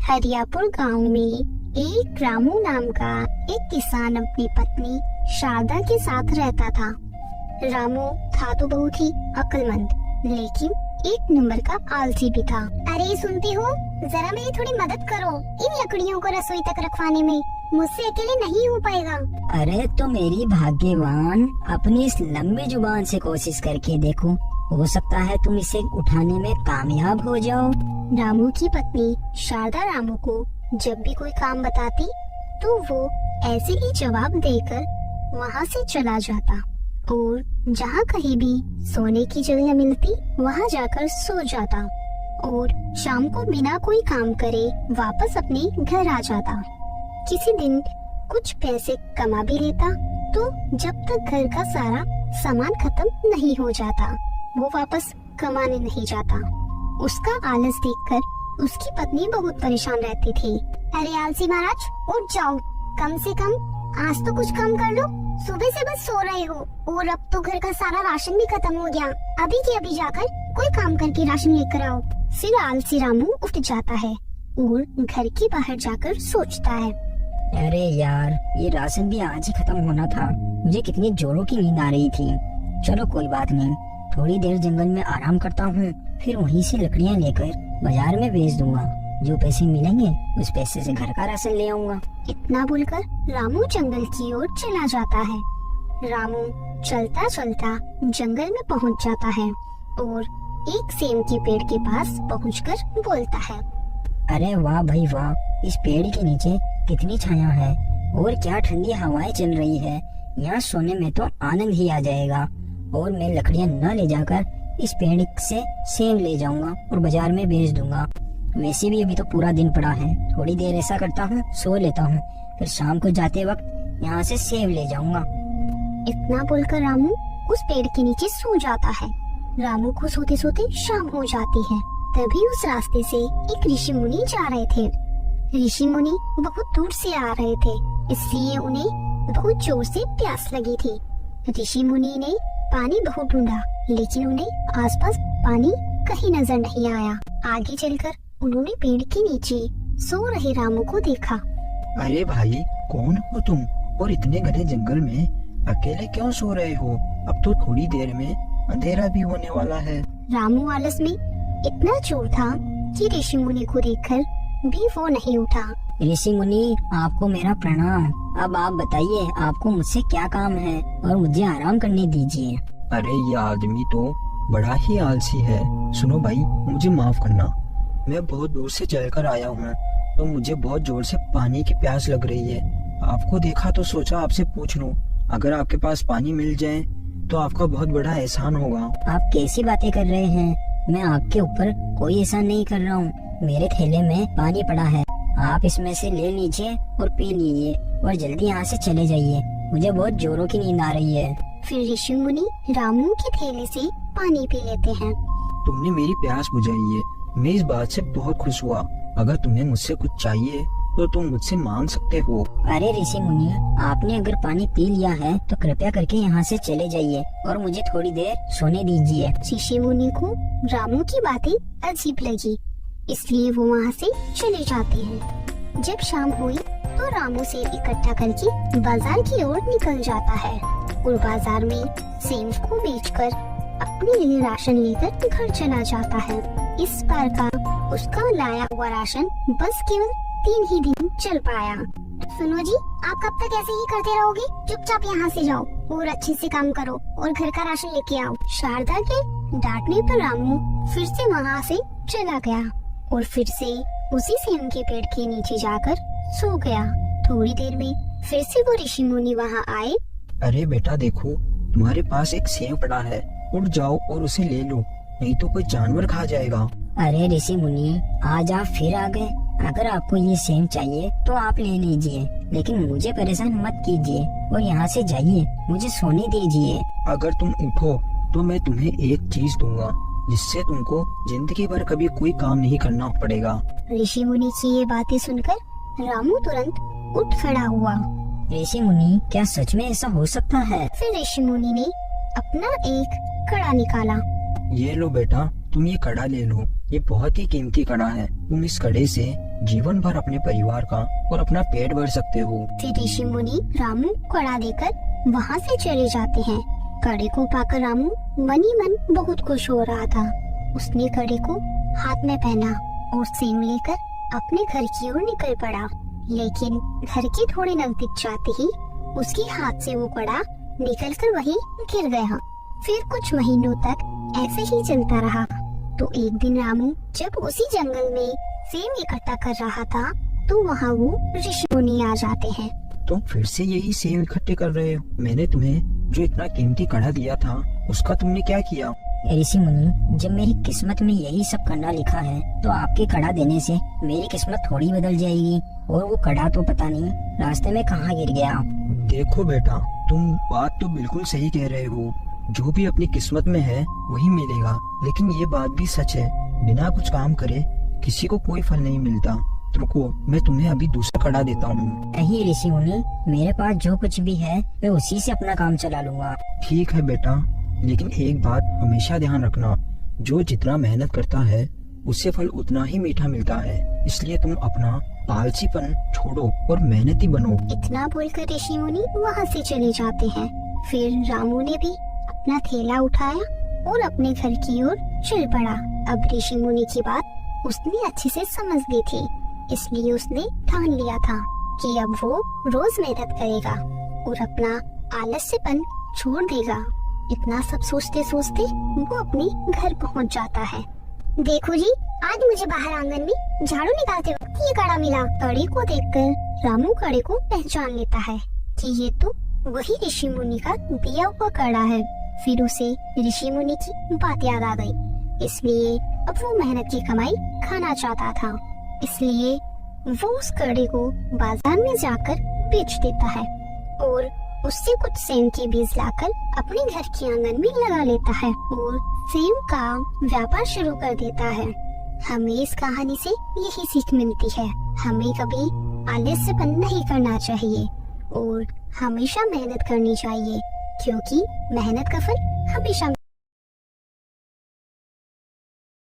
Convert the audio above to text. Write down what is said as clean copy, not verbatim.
हरियापुर गांव में एक रामू नाम का एक किसान अपनी पत्नी शारदा के साथ रहता था। रामू था तो बहुत ही अक्लमंद, लेकिन एक नंबर का आलसी भी था। अरे सुनती हो, जरा मेरी थोड़ी मदद करो इन लकड़ियों को रसोई तक रखवाने में, मुझसे अकेले नहीं हो पाएगा। अरे तो मेरी भाग्यवान, अपनी इस लंबी जुबान से कोशिश करके देखो, हो सकता है तुम इसे उठाने में कामयाब हो जाओ। रामू की पत्नी शारदा रामू को जब भी कोई काम बताती तो वो ऐसे ही जवाब देकर वहाँ से चला जाता और जहाँ कहीं भी सोने की जगह मिलती वहाँ जाकर सो जाता और शाम को बिना कोई काम करे वापस अपने घर आ जाता। किसी दिन कुछ पैसे कमा भी लेता तो जब तक घर का सारा सामान खत्म नहीं हो जाता वो वापस कमाने नहीं जाता। उसका आलस देखकर उसकी पत्नी बहुत परेशान रहती थी। अरे आलसी महाराज, उठ जाओ, कम से कम आज तो कुछ काम कर लो। सुबह से बस सो रहे हो और अब तो घर का सारा राशन भी खत्म हो गया। अभी के अभी जाकर कोई काम करके राशन लेकर आओ। फिर आलसी रामू उठ जाता है और घर के बाहर जाकर सोचता है, अरे यार, ये राशन भी आज ही खत्म होना था। मुझे कितनी जोरों की नींद आ रही थी। चलो कोई बात नहीं, थोड़ी देर जंगल में आराम करता हूँ, फिर वहीं से लकड़ियाँ लेकर बाजार में बेच दूंगा। जो पैसे मिलेंगे उस पैसे से घर का राशन ले आऊंगा। इतना बोलकर रामू जंगल की ओर चला जाता है। रामू चलता चलता जंगल में पहुंच जाता है और एक सेम के पेड़ के पास पहुंचकर बोलता है, अरे वाह भाई वाह, इस पेड़ के नीचे कितनी छाया है और क्या ठंडी हवाएं चल रही है। यहाँ सोने में तो आनंद ही आ जाएगा। और मैं लकड़ियाँ न ले जाकर इस पेड़ से सेब ले जाऊंगा और बाजार में बेच दूंगा। वैसे भी अभी तो पूरा दिन पड़ा है, थोड़ी देर ऐसा करता हूँ, सो लेता हूँ, फिर शाम को जाते वक्त यहाँ से सेब ले जाऊंगा। इतना बोलकर रामू उस पेड़ के नीचे सो जाता है। रामू को सोते सोते शाम हो जाती है। तभी उस रास्ते से एक ऋषि मुनि जा रहे थे। ऋषि मुनि बहुत दूर से आ रहे थे, इसलिए उन्हें बहुत जोर से प्यास लगी थी। ऋषि मुनि ने पानी बहुत ढूंढा, लेकिन उन्हें आसपास पानी कहीं नजर नहीं आया। आगे चलकर उन्होंने पेड़ के नीचे सो रहे रामू को देखा। अरे भाई, कौन हो तुम और इतने घने जंगल में अकेले क्यों सो रहे हो? अब तो थोड़ी देर में अंधेरा भी होने वाला है। रामू आलस में इतना चोर था कि ऋषि मुनि को देखकर भी वो नहीं उठा। ऋषि मुनि, आपको मेरा प्रणाम। अब आप बताइए, आपको मुझसे क्या काम है और मुझे आराम करने दीजिए। अरे ये आदमी तो बड़ा ही आलसी है। सुनो भाई, मुझे माफ करना, मैं बहुत दूर से चलकर आया हूँ तो मुझे बहुत जोर से पानी की प्यास लग रही है। आपको देखा तो सोचा आपसे पूछ लूं। अगर आपके पास पानी मिल जाए तो आपका बहुत बड़ा एहसान होगा। आप कैसी बातें कर रहे हैं? मैं आपके ऊपर कोई एहसान नहीं कर रहा हूँ। मेरे थैले में पानी पड़ा है, आप इसमें से ले लीजिए और पी लीजिए और जल्दी यहाँ से चले जाइए। मुझे बहुत जोरों की नींद आ रही है। फिर ऋषि मुनि रामू के थैले से पानी पी लेते हैं। तुमने मेरी प्यास बुझाई है, मैं इस बात से बहुत खुश हुआ। अगर तुम्हें मुझसे कुछ चाहिए तो तुम मुझसे मांग सकते हो। अरे ऋषि मुनि, आपने अगर पानी पी लिया है तो कृपया करके यहाँ से चले जाइए और मुझे थोड़ी देर सोने दीजिए। ऋषि मुनि को रामू की बातें अजीब लगी, इसलिए वो वहाँ से चले जाते हैं। जब शाम हुई तो रामू सेब इकट्ठा करके बाजार की ओर निकल जाता है और बाजार में सेब को बेचकर अपने लिए राशन लेकर घर चला जाता है। इस बार का उसका लाया हुआ राशन बस केवल 3 ही दिन चल पाया। सुनो जी, आप कब तक ऐसे ही करते रहोगे? चुपचाप यहाँ से जाओ और अच्छे से काम करो और घर का राशन लेके आओ। शारदा के डांटने पर रामू फिर से वहाँ से चला गया और फिर से उसी सेम के पेड़ के नीचे जाकर सो गया। थोड़ी देर में फिर से वो ऋषि मुनि वहाँ आए। अरे बेटा देखो, तुम्हारे पास एक सेब पड़ा है, उठ जाओ और उसे ले लो, नहीं तो कोई जानवर खा जाएगा। अरे ऋषि मुनि, आज आप फिर आ गए। अगर आपको ये सेब चाहिए तो आप ले लीजिए, लेकिन मुझे परेशान मत कीजिए और यहाँ से जाइए, मुझे सोने दीजिए। अगर तुम उठो तो मैं तुम्हें एक चीज दूंगा जिससे तुमको जिंदगी भर कभी कोई काम नहीं करना पड़ेगा। ऋषि मुनि की ये बातें सुनकर रामू तुरंत उठ खड़ा हुआ। ऋषि मुनि, क्या सच में ऐसा हो सकता है? फिर ऋषि मुनि ने अपना एक कड़ा निकाला। ये लो बेटा, तुम ये कड़ा ले लो, ये बहुत ही कीमती कड़ा है। तुम इस कड़े से जीवन भर अपने परिवार का और अपना पेट भर सकते हो। फिर ऋषि मुनि रामू को कड़ा देकर वहाँ से चले जाते हैं। कड़े को पाकर रामू मन ही मन बहुत खुश हो रहा था। उसने कड़े को हाथ में पहना और सेम लेकर अपने घर की ओर निकल पड़ा। लेकिन घर के थोड़े नजदीक जाते ही उसके हाथ से वो कड़ा निकलकर वहीं गिर गया। फिर कुछ महीनों तक ऐसे ही चलता रहा। तो एक दिन रामू जब उसी जंगल में सेम इकट्ठा कर रहा था तो वहाँ वो ऋषि मुनि आ जाते हैं। तुम फिर से यही सेब इकट्ठे कर रहे हो? मैंने तुम्हें जो इतना कीमती कड़ा दिया था उसका तुमने क्या किया? ऋषि मुनि, जब मेरी किस्मत में यही सब करना लिखा है तो आपके कड़ा देने से मेरी किस्मत थोड़ी बदल जाएगी। और वो कड़ा तो पता नहीं रास्ते में कहाँ गिर गया। देखो बेटा, तुम बात तो बिल्कुल सही कह रहे हो। जो भी अपनी किस्मत में है वही मिलेगा। लेकिन ये बात भी सच है, बिना कुछ काम करे किसी को कोई फल नहीं मिलता। रुको, मैं तुम्हें अभी दूसरा कड़ा देता हूँ। नहीं ऋषि मुनि, मेरे पास जो कुछ भी है मैं उसी से अपना काम चला लूंगा। ठीक है बेटा, लेकिन एक बात हमेशा ध्यान रखना, जो जितना मेहनत करता है उससे फल उतना ही मीठा मिलता है। इसलिए तुम अपना आलसीपन छोड़ो और मेहनती बनो। इतना बोलकर ऋषि मुनि वहाँ से चले जाते हैं। फिर रामू ने भी अपना थैला उठाया और अपने घर की ओर चल पड़ा। अब ऋषि मुनि की बात उसने अच्छे से समझ ली थी, इसलिए उसने ठान लिया था कि अब वो रोज मेहनत करेगा और अपना आलस्यपन छोड़ देगा। इतना सब सोचते सोचते वो अपने घर पहुंच जाता है। देखो जी, आज मुझे बाहर आंगन में झाड़ू निकालते वक्त ये कड़ा मिला। कड़े को देखकर रामू कड़े को पहचान लेता है कि ये तो वही ऋषि मुनि का दिया हुआ कड़ा है। फिर उसे ऋषि मुनि की बात याद आ गई, इसलिए अब वो मेहनत की कमाई खाना चाहता था। इसलिए वो उस कड़े को बाजार में जाकर बेच देता है और उससे कुछ सेम के बीज लाकर अपने घर के आंगन में लगा लेता है और सेम का व्यापार शुरू कर देता है। हमें इस कहानी से यही सीख मिलती है, हमें कभी आलस्यपन नहीं करना चाहिए और हमेशा मेहनत करनी चाहिए, क्योंकि मेहनत का फल हमेशा